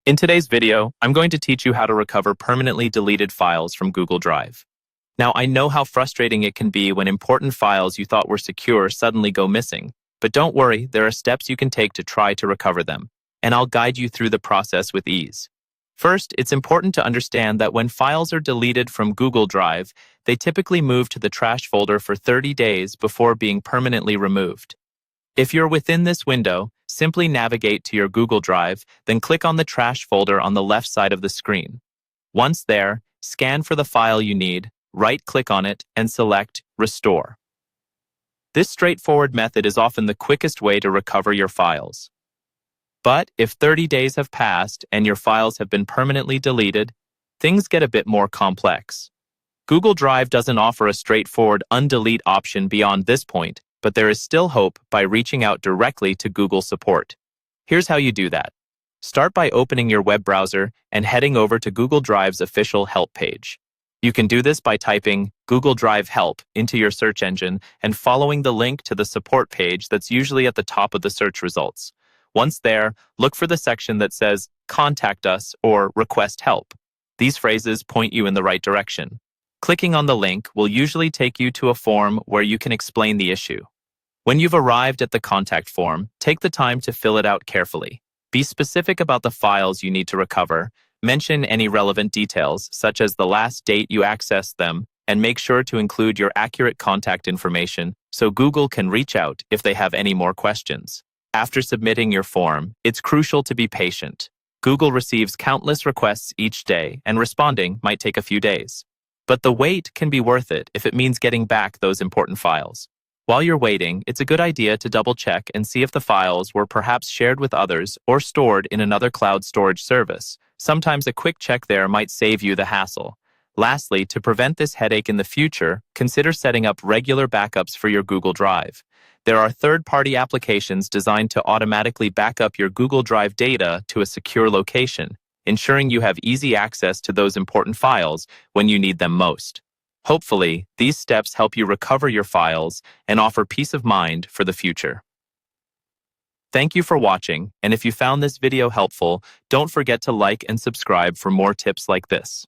In today's video, I'm going to teach you how to recover permanently deleted files from Google Drive. Now, I know how frustrating it can be when important files you thought were secure suddenly go missing, but don't worry, there are steps you can take to try to recover them, and I'll guide you through the process with ease. First, it's important to understand that when files are deleted from Google Drive, they typically move to the trash folder for 30 days before being permanently removed. If you're within this window, simply navigate to your Google Drive, then click on the trash folder on the left side of the screen. Once there, scan for the file you need, right-click on it, and select Restore. This straightforward method is often the quickest way to recover your files. But if 30 days have passed and your files have been permanently deleted, things get a bit more complex. Google Drive doesn't offer a straightforward undelete option beyond this point, but there is still hope by reaching out directly to Google support. Here's how you do that. Start by opening your web browser and heading over to Google Drive's official help page. You can do this by typing Google Drive Help into your search engine and following the link to the support page that's usually at the top of the search results. Once there, look for the section that says Contact Us or Request Help. These phrases point you in the right direction. Clicking on the link will usually take you to a form where you can explain the issue. When you've arrived at the contact form, take the time to fill it out carefully. Be specific about the files you need to recover, mention any relevant details, such as the last date you accessed them, and make sure to include your accurate contact information so Google can reach out if they have any more questions. After submitting your form, it's crucial to be patient. Google receives countless requests each day, and responding might take a few days. But the wait can be worth it if it means getting back those important files. While you're waiting, it's a good idea to double-check and see if the files were perhaps shared with others or stored in another cloud storage service. Sometimes a quick check there might save you the hassle. Lastly, to prevent this headache in the future, consider setting up regular backups for your Google Drive. There are third-party applications designed to automatically back up your Google Drive data to a secure location, ensuring you have easy access to those important files when you need them most. Hopefully, these steps help you recover your files and offer peace of mind for the future. Thank you for watching, and if you found this video helpful, don't forget to like and subscribe for more tips like this.